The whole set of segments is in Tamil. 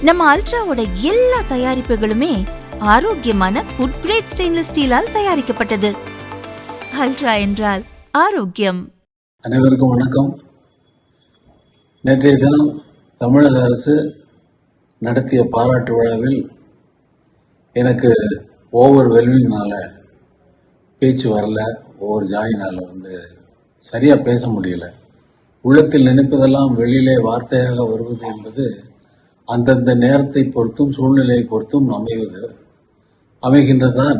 நம்ம அல்ட்ராவோட எல்லா தயாரிப்புகளுமே ஆரோக்கியமான ஃபுட் கிரேட் ஸ்டெயின்லெஸ் ஸ்டீலால் தயாரிக்கப்பட்டது. அல்ட்ரா என்றால் ஆரோக்கியம். அனைவருக்கும் வணக்கம். நேற்றைய தினம் தமிழக அரசு நடத்திய பாராட்டு விழாவில் எனக்கு ஓவர்வெல்மிங்னால பேச்சு வரல, ஓவர் ஜாயினால் சரியாக பேச முடியல. உள்ளத்தில் நினைப்பதெல்லாம் வெளியிலே வார்த்தையாக வருவது என்பது அந்தந்த நேரத்தை பொறுத்தும் சூழ்நிலையை பொறுத்தும் அமைகின்றதான்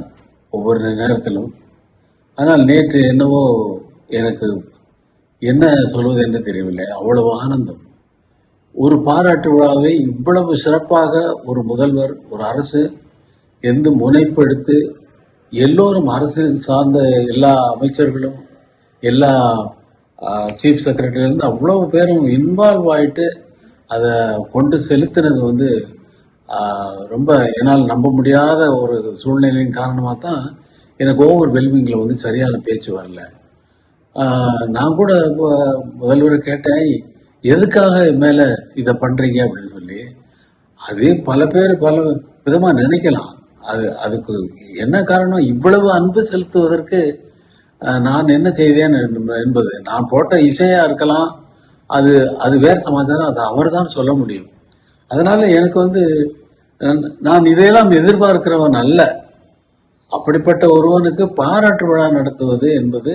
ஒவ்வொரு நேரத்திலும். ஆனால் நேற்று என்னவோ எனக்கு என்ன சொல்வது என்று தெரியவில்லை. அவ்வளவு ஆனந்தம். ஒரு பாராட்டு விழாவை இவ்வளவு சிறப்பாக ஒரு முதல்வர், ஒரு அரசு எந்த முனைப்பெடுத்து எல்லோரும் அரசு சார்ந்த எல்லா அமைச்சர்களும் எல்லா சீஃப் செக்ரட்டரியிலேருந்து அவ்வளவு பேரும் இன்வால்வ் ஆகிட்டு அதை கொண்டு செலுத்தினது ரொம்ப என்னால் நம்ப முடியாத ஒரு சூழ்நிலையின் காரணமாக தான் எனக்கு ஓவர்வெல்மிங்கில் சரியான பேச்சு வரல. நான் கூட முதல்வரை கேட்டேன், எதுக்காக மேலே இதை பண்ணுறீங்க அப்படின்னு சொல்லி. அதே பல பேர் பல விதமாக நினைக்கலாம். அதுக்கு என்ன காரணம், இவ்வளவு அன்பு செலுத்துவதற்கு நான் என்ன செய்தேன் என்பது. நான் போட்ட இசையாக இருக்கலாம், அது வேறு சமாச்சாரம், அது அவர் தான் சொல்ல முடியும். அதனால எனக்கு நான் இதையெல்லாம் எதிர்பார்க்கிறவன் அல்ல. அப்படிப்பட்ட ஒருவனுக்கு பாராட்டு விழா நடத்துவது என்பது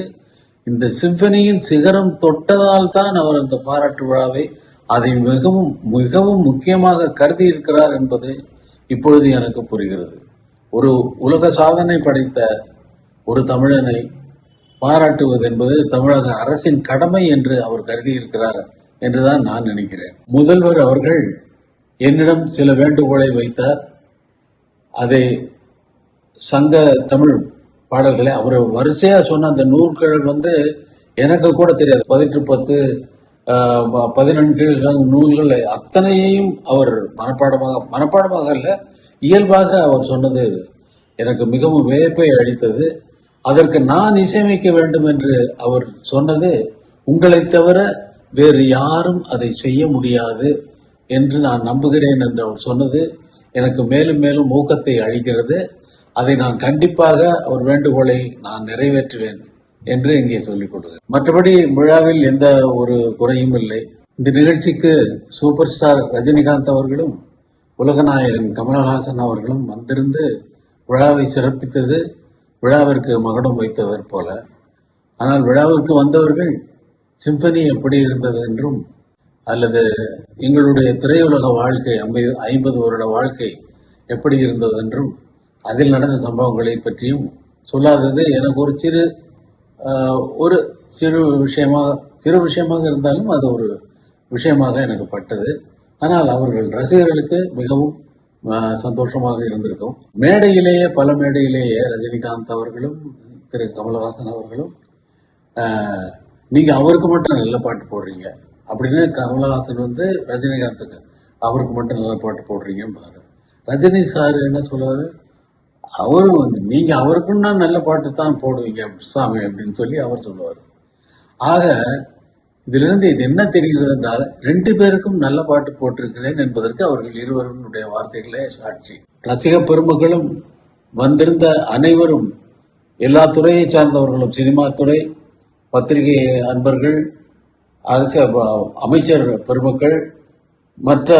இந்த சிம்பனியின் சிகரம் தொட்டதால் தான் அவர் அந்த பாராட்டு விழாவை அதை மிகவும் மிகவும் முக்கியமாக கருதி இருக்கிறார் என்பது இப்பொழுது எனக்கு புரிகிறது. ஒரு உலக சாதனை படைத்த ஒரு தமிழனை பாராட்டுவது என்பது தமிழக அரசின் கடமை என்று அவர் கருதி இருக்கிறார் என்றுதான் நான் நினைக்கிறேன். முதல்வர் அவர்கள் என்னிடம் சில வேண்டுகோளை வைத்தார். அதை சங்க தமிழ் பாடல்களை அவர் வரிசையா சொன்ன அந்த நூல்கள் எனக்கு கூட தெரியாது. 18 14 நூல்கள் அத்தனையையும் அவர் மனப்பாடமாக அல்ல, இயல்பாக அவர் சொன்னது எனக்கு மிகவும் வியப்பை அளித்தது. அதற்கு நான் இசையமைக்க வேண்டும் என்று அவர் சொன்னது, உங்களை தவிர வேறு யாரும் அதை செய்ய முடியாது என்று நான் நம்புகிறேன் என்று அவர் சொன்னது எனக்கு மேலும் மேலும் ஊக்கத்தை அளிக்கிறது. அதை நான் கண்டிப்பாக அவர் வேண்டுகோளை நான் நிறைவேற்றுவேன் என்று இங்கே சொல்லிக் கொடுக்கிறேன். மற்றபடி விழாவில் எந்த ஒரு குறையும் இல்லை. இந்த நிகழ்ச்சிக்கு சூப்பர் ஸ்டார் ரஜினிகாந்த் அவர்களும் உலகநாயகன் கமலஹாசன் அவர்களும் வந்திருந்து விழாவை சிறப்பித்தது விழாவிற்கு மகுடம் வைத்தவர் போல. ஆனால் விழாவிற்கு வந்தவர்கள் சிம்பனி எப்படி இருந்தது என்றும், அல்லது எங்களுடைய திரையுலக வாழ்க்கை 50 வருட வாழ்க்கை எப்படி இருந்தது என்றும், அதில் நடந்த சம்பவங்களை பற்றியும் சொல்லாதது எனக்கு ஒரு சிறு விஷயமாக இருந்தாலும் அது ஒரு விஷயமாக எனக்கு பட்டது. ஆனால் அவர்கள் ரசிகர்களுக்கு மிகவும் சந்தோஷமாக இருந்திருக்கும். பல மேடையிலேயே ரஜினிகாந்த் அவர்களும் திரு கமலஹாசன் அவர்களும் நீங்க அவருக்கு மட்டும் நல்ல பாட்டு போடுறீங்க அப்படின்னு கமலஹாசன் ரஜினிகாந்துக்கு அவருக்கு மட்டும் நல்ல பாட்டு போடுறீங்கன்னு பாரு. ரஜினி சார் என்ன சொல்லுவாரு, அவரும் நீங்க அவருக்குன்னா நல்ல பாட்டு தான் போடுவீங்க சாமி அப்படின்னு சொல்லி அவர் சொல்லுவார். ஆக இதிலிருந்து இது என்ன தெரிகிறது என்றால், 2 பேருக்கும் நல்ல பாட்டு போட்டிருக்கிறேன் என்பதற்கு அவர்கள் இருவருடைய வார்த்தைகளே சாட்சி. ரசிக பெருமக்களும் வந்திருந்த அனைவரும், எல்லா துறையை சார்ந்தவர்களும், சினிமா துறை, பத்திரிகை அன்பர்கள், அரசு அமைச்சர் பெருமக்கள், மற்ற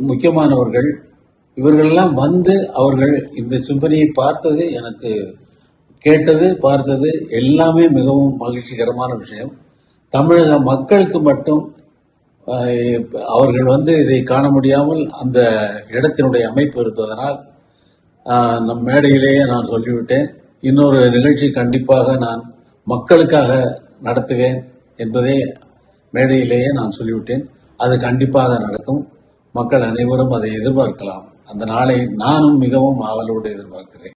முக்கியமானவர்கள், இவர்களெல்லாம் அவர்கள் இந்த சிம்பனியை பார்த்தது, எனக்கு கேட்டது, பார்த்தது எல்லாமே மிகவும் மகிழ்ச்சிகரமான விஷயம். தமிழக மக்களுக்கு மட்டும் அவர்கள் இதை காண முடியாமல் அந்த இடத்தினுடைய அமைப்பு இருந்ததனால் நம் மேடையிலேயே நான் சொல்லிவிட்டேன், இன்னொரு நிகழ்ச்சி கண்டிப்பாக நான் மக்களுக்காக நடத்துவேன் என்பதை மேடையிலேயே நான் சொல்லிவிட்டேன். அது கண்டிப்பாக நடக்கும். மக்கள் அனைவரும் அதை எதிர்பார்க்கலாம். அந்த நாளை நானும் மிகவும் ஆவலோடு எதிர்பார்க்கிறேன்.